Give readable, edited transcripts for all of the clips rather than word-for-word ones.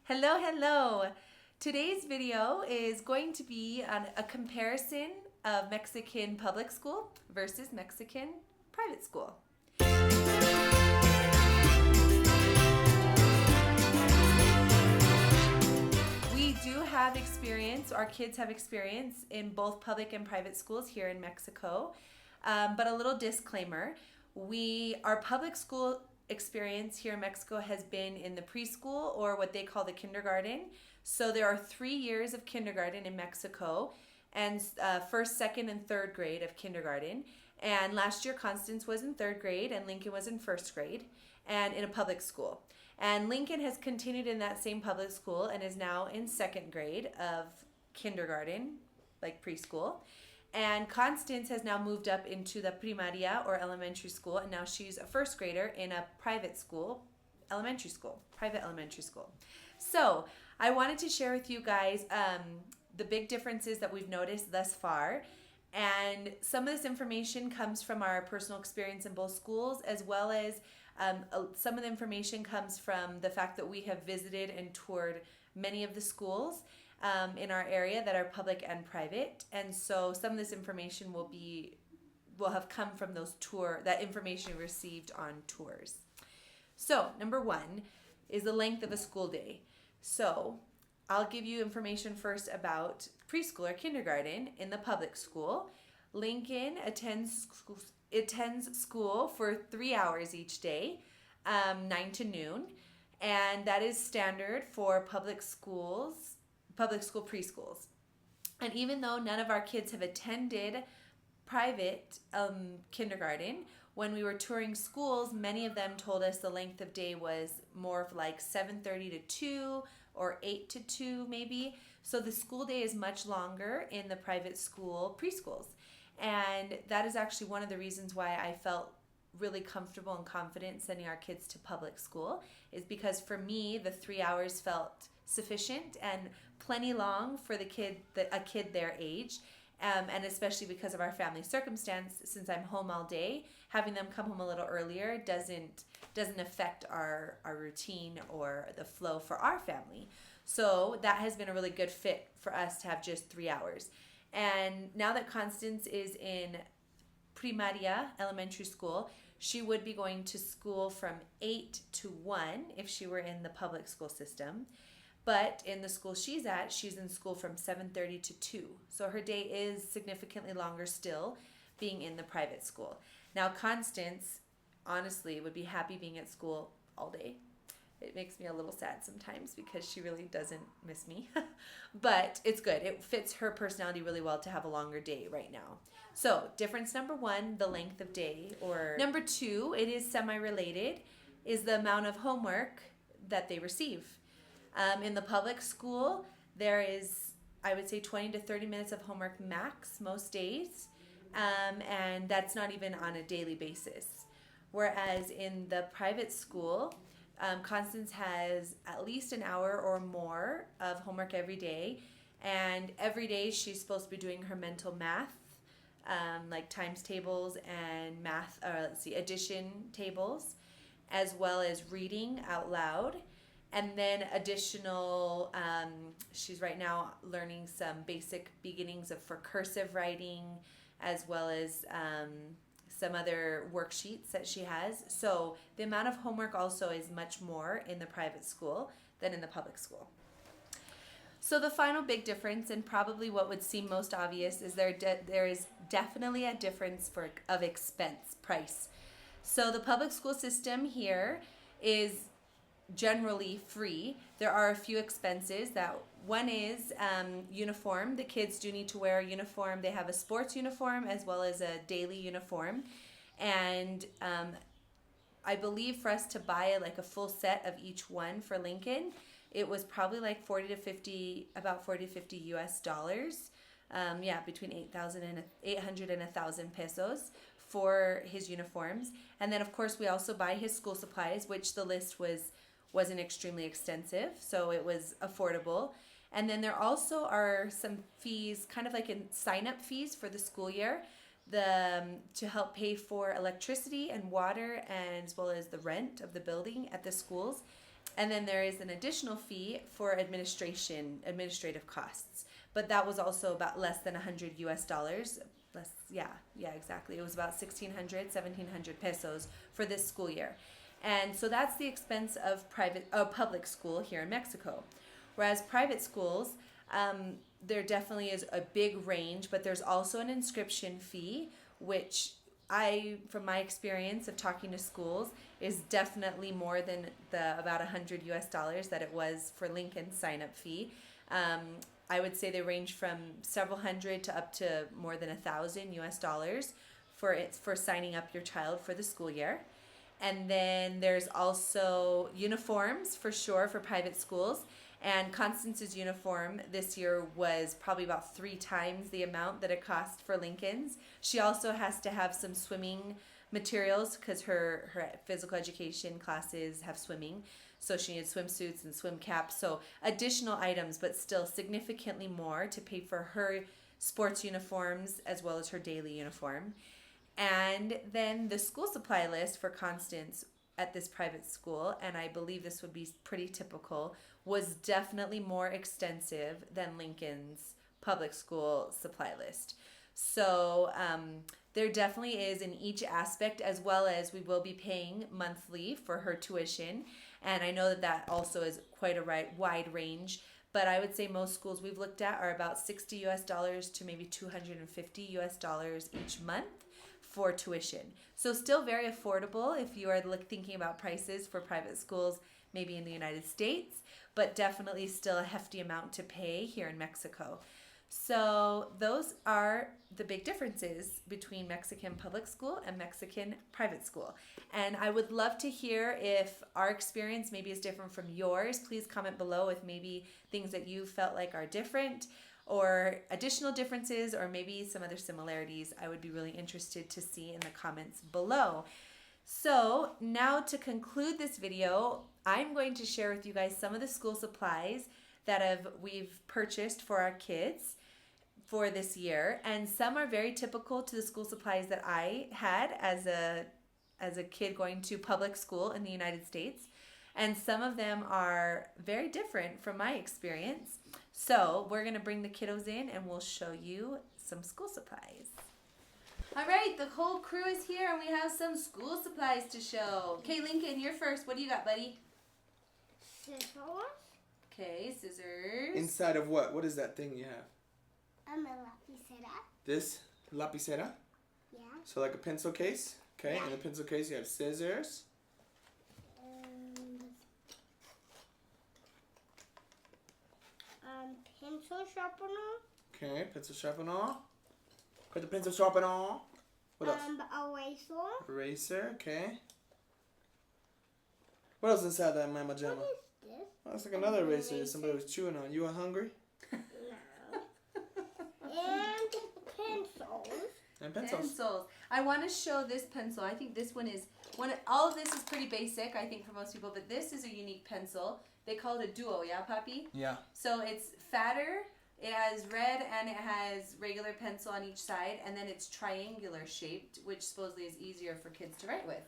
Hello, hello. Today's video is going to be on a comparison of Mexican public school versus Mexican private school. We do have experience, our kids have experience in both public and private schools here in Mexico. But a little disclaimer, our public school experience here in Mexico has been in the preschool or what they call the kindergarten. So there are 3 years of kindergarten in Mexico and first, second, and third grade of kindergarten. And last year Constance was in third grade and Lincoln was in first grade and in a public school. And Lincoln has continued in that same public school and is now in second grade of kindergarten, like preschool. And Constance has now moved up into the primaria or elementary school, and now she's a first grader in a private school, private elementary school. So I wanted to share with you guys the big differences that we've noticed thus far. And some of this information comes from our personal experience in both schools, as well as some of the information comes from the fact that we have visited and toured many of the schools in our area that are public and private. And so some of this information will have come from that information we received on tours. So number one is the length of a school day. So I'll give you information first about preschool or kindergarten in the public school. Lincoln attends school for 3 hours each day, 9 to noon, and that is standard for public school preschools. And even though none of our kids have attended private kindergarten, when we were touring schools, many of them told us the length of day was more of like 7:30 to 2 or 8 to 2 maybe. So the school day is much longer in the private school preschools. And that is actually one of the reasons why I felt really comfortable and confident sending our kids to public school, is because for me the 3 hours felt sufficient and plenty long for a kid their age, and especially because of our family circumstance, since I'm home all day, having them come home a little earlier doesn't affect our routine or the flow for our family. So that has been a really good fit for us to have just 3 hours. And now that Constance is in primaria, elementary school, she would be going to school from 8 to 1 if she were in the public school system. But in the school she's at, she's in school from 7:30 to 2. So her day is significantly longer still being in the private school. Now Constance, honestly, would be happy being at school all day. It makes me a little sad sometimes because she really doesn't miss me. But it's good. It fits her personality really well to have a longer day right now. So difference number one, the length of day. Or number two, it is semi-related, is the amount of homework that they receive. In the public school, there is, I would say, 20 to 30 minutes of homework max most days, and that's not even on a daily basis. Whereas in the private school, Constance has at least an hour or more of homework every day, and every day she's supposed to be doing her mental math, like times tables and addition tables, as well as reading out loud. And then additional, she's right now learning some basic beginnings for cursive writing, as well as some other worksheets that she has. So the amount of homework also is much more in the private school than in the public school. So the final big difference, and probably what would seem most obvious, is there is definitely a difference of expense price. So the public school system here is generally free. There are a few expenses. One is uniform. The kids do need to wear a uniform. They have a sports uniform as well as a daily uniform. And I believe for us to buy a full set of each one for Lincoln, it was probably like about 40 to 50 US dollars. Between 800 and 1,000 pesos for his uniforms. And then of course we also buy his school supplies, which the list wasn't extremely extensive, so it was affordable. And then there also are some fees, kind of like in sign-up fees for the school year, to help pay for electricity and water, and as well as the rent of the building at the schools. And then there is an additional fee for administrative costs. But that was also about less than $100. Exactly. It was about 1,600, 1,700 pesos for this school year. And so that's the expense of public school here in Mexico. Whereas private schools, there definitely is a big range, but there's also an inscription fee, which from my experience of talking to schools, is definitely more than the about $100 that it was for Lincoln's sign-up fee. I would say they range from several hundred to up to more than $1,000 for signing up your child for the school year. And then there's also uniforms for sure for private schools. And Constance's uniform this year was probably about 3 times the amount that it cost for Lincoln's. She also has to have some swimming materials because her physical education classes have swimming. So she needs swimsuits and swim caps. So additional items, but still significantly more to pay for her sports uniforms as well as her daily uniform. And then the school supply list for Constance at this private school, and I believe this would be pretty typical, was definitely more extensive than Lincoln's public school supply list. So there definitely is in each aspect, as well as we will be paying monthly for her tuition. And I know that also is quite a wide range, but I would say most schools we've looked at are about $60 to maybe $250 each month for tuition. So still very affordable if you are thinking about prices for private schools, maybe in the United States, but definitely still a hefty amount to pay here in Mexico. So those are the big differences between Mexican public school and Mexican private school. And I would love to hear if our experience maybe is different from yours. Please comment below with maybe things that you felt like are different or additional differences or maybe some other similarities. I would be really interested to see in the comments below. So now to conclude this video, I'm going to share with you guys some of the school supplies that we've purchased for our kids for this year, and some are very typical to the school supplies that I had as a kid going to public school in the United States, and some of them are very different from my experience. So we're gonna bring the kiddos in and we'll show you some school supplies. All right, the whole crew is here and we have some school supplies to show. Okay, Lincoln, you're first. What do you got, buddy? Scissors. Okay, scissors. Inside of what? What is that thing you have? A lapicera. This lapicera? Yeah. So like a pencil case? Okay, Yeah. in the pencil case you have scissors. Pencil sharpener. Okay, pencil sharpener. Put the pencil sharpener. What else? Eraser. Eraser, okay. What else inside that mama jamma? What is this? Oh, that's like another eraser that somebody was chewing on. You were hungry? No. And pencils. And pencils. Pencils. I want to show this pencil. I think this one is all of this is pretty basic, I think, for most people, but this is a unique pencil. They call it a duo, yeah, Papi? Yeah. So it's fatter, it has red, and it has regular pencil on each side, and then it's triangular shaped, which supposedly is easier for kids to write with.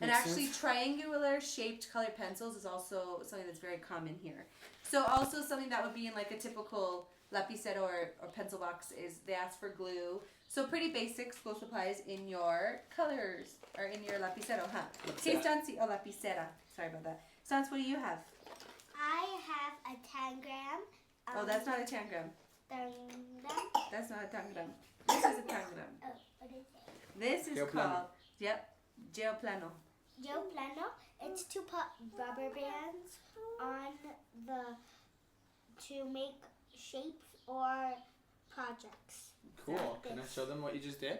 And Makes actually, sense. triangular shaped colored pencils is also something that's very common here. So also something that would be in like a typical lapicero or pencil box is they ask for glue. So pretty basic school supplies in your colors, or in your lapicero, huh? What's Okay, that? Stancy, lapicera. Sorry about that. Stance, what do you have? I have a tangram. Oh, that's not a tangram. Tangram. That's not a tangram. This is a tangram. Oh, what is it? This is Geo plano. called, geoplano. Gel plano. It's to put rubber bands on to make shapes or projects. Cool. Can I show them what you just did?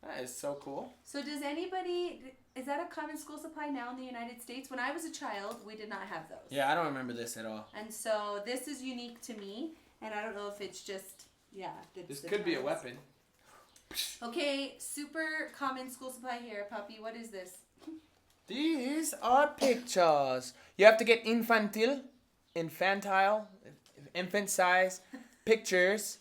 That is so cool. So is that a common school supply now in the United States? When I was a child, we did not have those. Yeah, I don't remember this at all. And so this is unique to me, and I don't know if it's just, This could be a weapon. Okay, super common school supply here, Puppy. What is this? These are pictures. You have to get infantile, infant size pictures,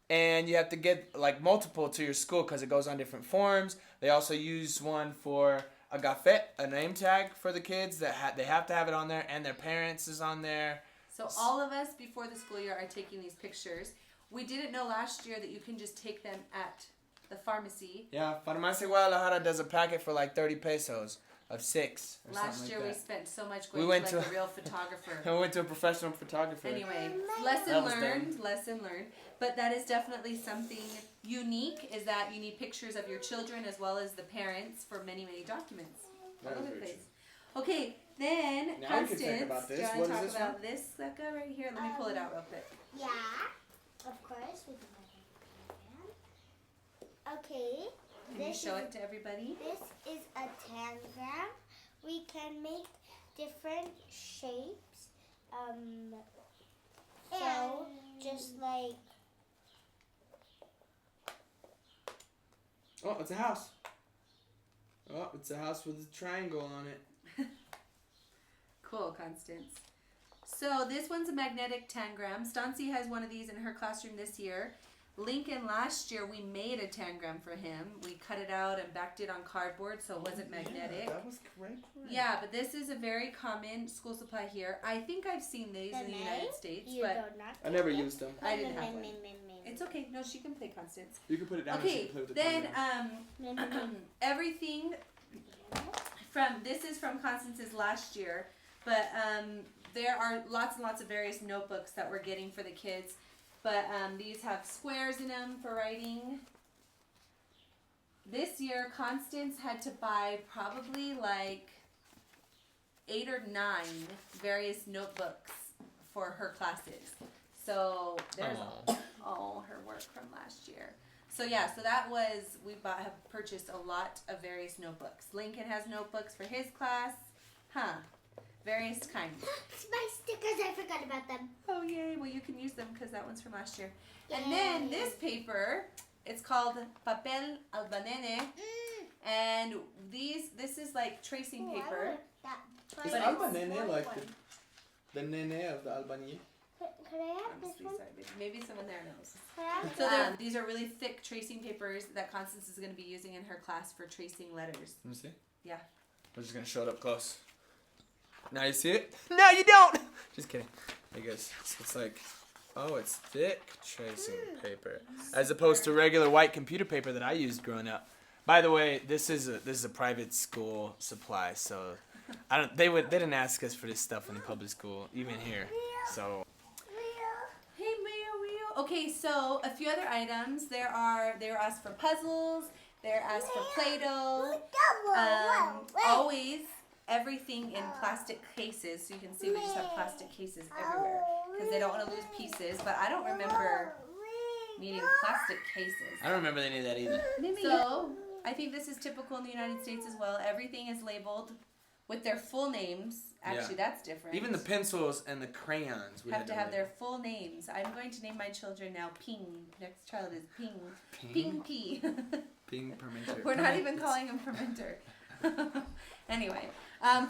and you have to get like multiple to your school because it goes on different forms. They also use one for a gafet, a name tag for the kids that they have to have it on there, and their parents is on there. So all of us before the school year are taking these pictures. We didn't know last year that you can just take them at the pharmacy. Yeah, Farmacia Guadalajara does a packet for like 30 pesos of 6 or Last something year like we that. spent so much We going went to like to- a real photographer. I went to a professional photographer. Anyway, That lesson was learned, lesson learned. But that is definitely something unique, is that you need pictures of your children as well as the parents for many, many documents. All That is over the very place. Okay, then Now we can Constance, talk about this. do you What want is to this talk about this sucker right here? Let me pull it out real quick. Yeah, of course. We can okay. Can you show it to everybody? This is a tangram. We can make different shapes. So just like Oh, it's a house. Oh, it's a house with a triangle on it. Cool, Constance. So this one's a magnetic tangram. Stancy has one of these in her classroom this year. Lincoln, last year, we made a tangram for him. We cut it out and backed it on cardboard so it wasn't magnetic. Yeah, that was great. Yeah, but this is a very common school supply here. I think I've seen these in the United States, but I never used them. I didn't have one. It's okay. No, she can play, Constance. You can put it down and she Okay, can play with the then triangle. everything this is from Constance's last year, but there are lots and lots of various notebooks that we're getting for the kids. But these have squares in them for writing. This year, Constance had to buy probably like 8 or 9 various notebooks for her classes. So there's all her work from last year. So yeah, so that was, have purchased a lot of various notebooks. Lincoln has notebooks for his class. Various kinds. My stickers, I forgot about them. Oh yay, well you can use them because that one's from last year. Yay. And then this paper, it's called papel albanene, and this is like tracing paper. Is But Alba it's Nene like the Nene of the Albany? Could I have I'm this so one? sorry, maybe someone there knows. Could I have So these are really thick tracing papers that Constance is going to be using in her class for tracing letters. Let me see. Yeah. We're just gonna show it up close. Now you see it? No, you don't! Just kidding. I guess it's like, oh, it's thick tracing paper. As opposed to regular white computer paper that I used growing up. By the way, this is a private school supply, so they didn't ask us for this stuff in the public school, even here. So Hey, Mayo. Okay, so a few other items. They were asked for puzzles. They're asked for Play-Doh. Always everything in plastic cases. So you can see we just have plastic cases everywhere because they don't want to lose pieces. But I don't remember needing plastic cases. I don't remember any of that either. So I think this is typical in the United States as well. Everything is labeled with their full names. Actually, that's different. Even the pencils and the crayons we have to have label. their full names. I'm going to name my children now Ping. Next child is Ping. Ping P. Ping Permenter. We're not even calling him Permenter. Anyway,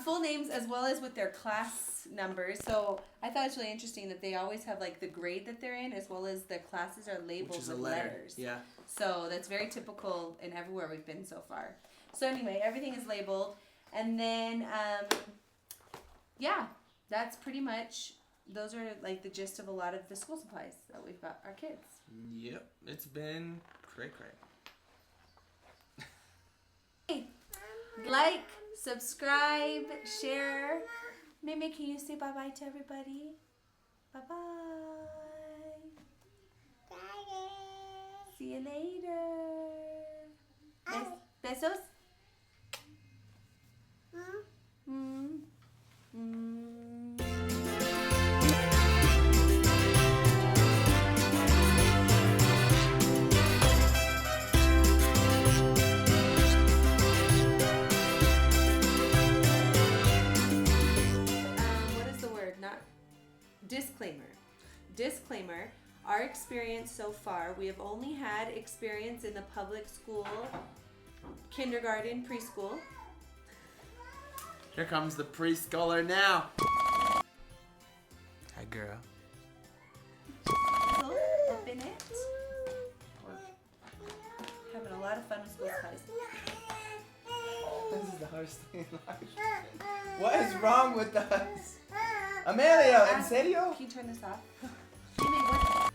full names as well as with their class numbers. So I thought it's really interesting that they always have like the grade that they're in as well as their classes are labeled Which is with a letter. letters. Yeah. So that's very typical in everywhere we've been so far. So anyway, everything is labeled. And then, yeah, that's pretty much, those are like the gist of a lot of the school supplies that we've got our kids. Yep. It's been cray. Like, subscribe, share. Mimi, can you say bye-bye to everybody? Bye-bye. See you later. Besos? What is the word? Not disclaimer. Our experience so far, we have only had experience in the public school, kindergarten, preschool. Here comes the preschooler now. Hi, girl. Open it. Having a lot of fun with school supplies. This is the hardest thing in life. What is wrong with us? Amelia, ¿en serio? Can you turn this off? Jimmy, what?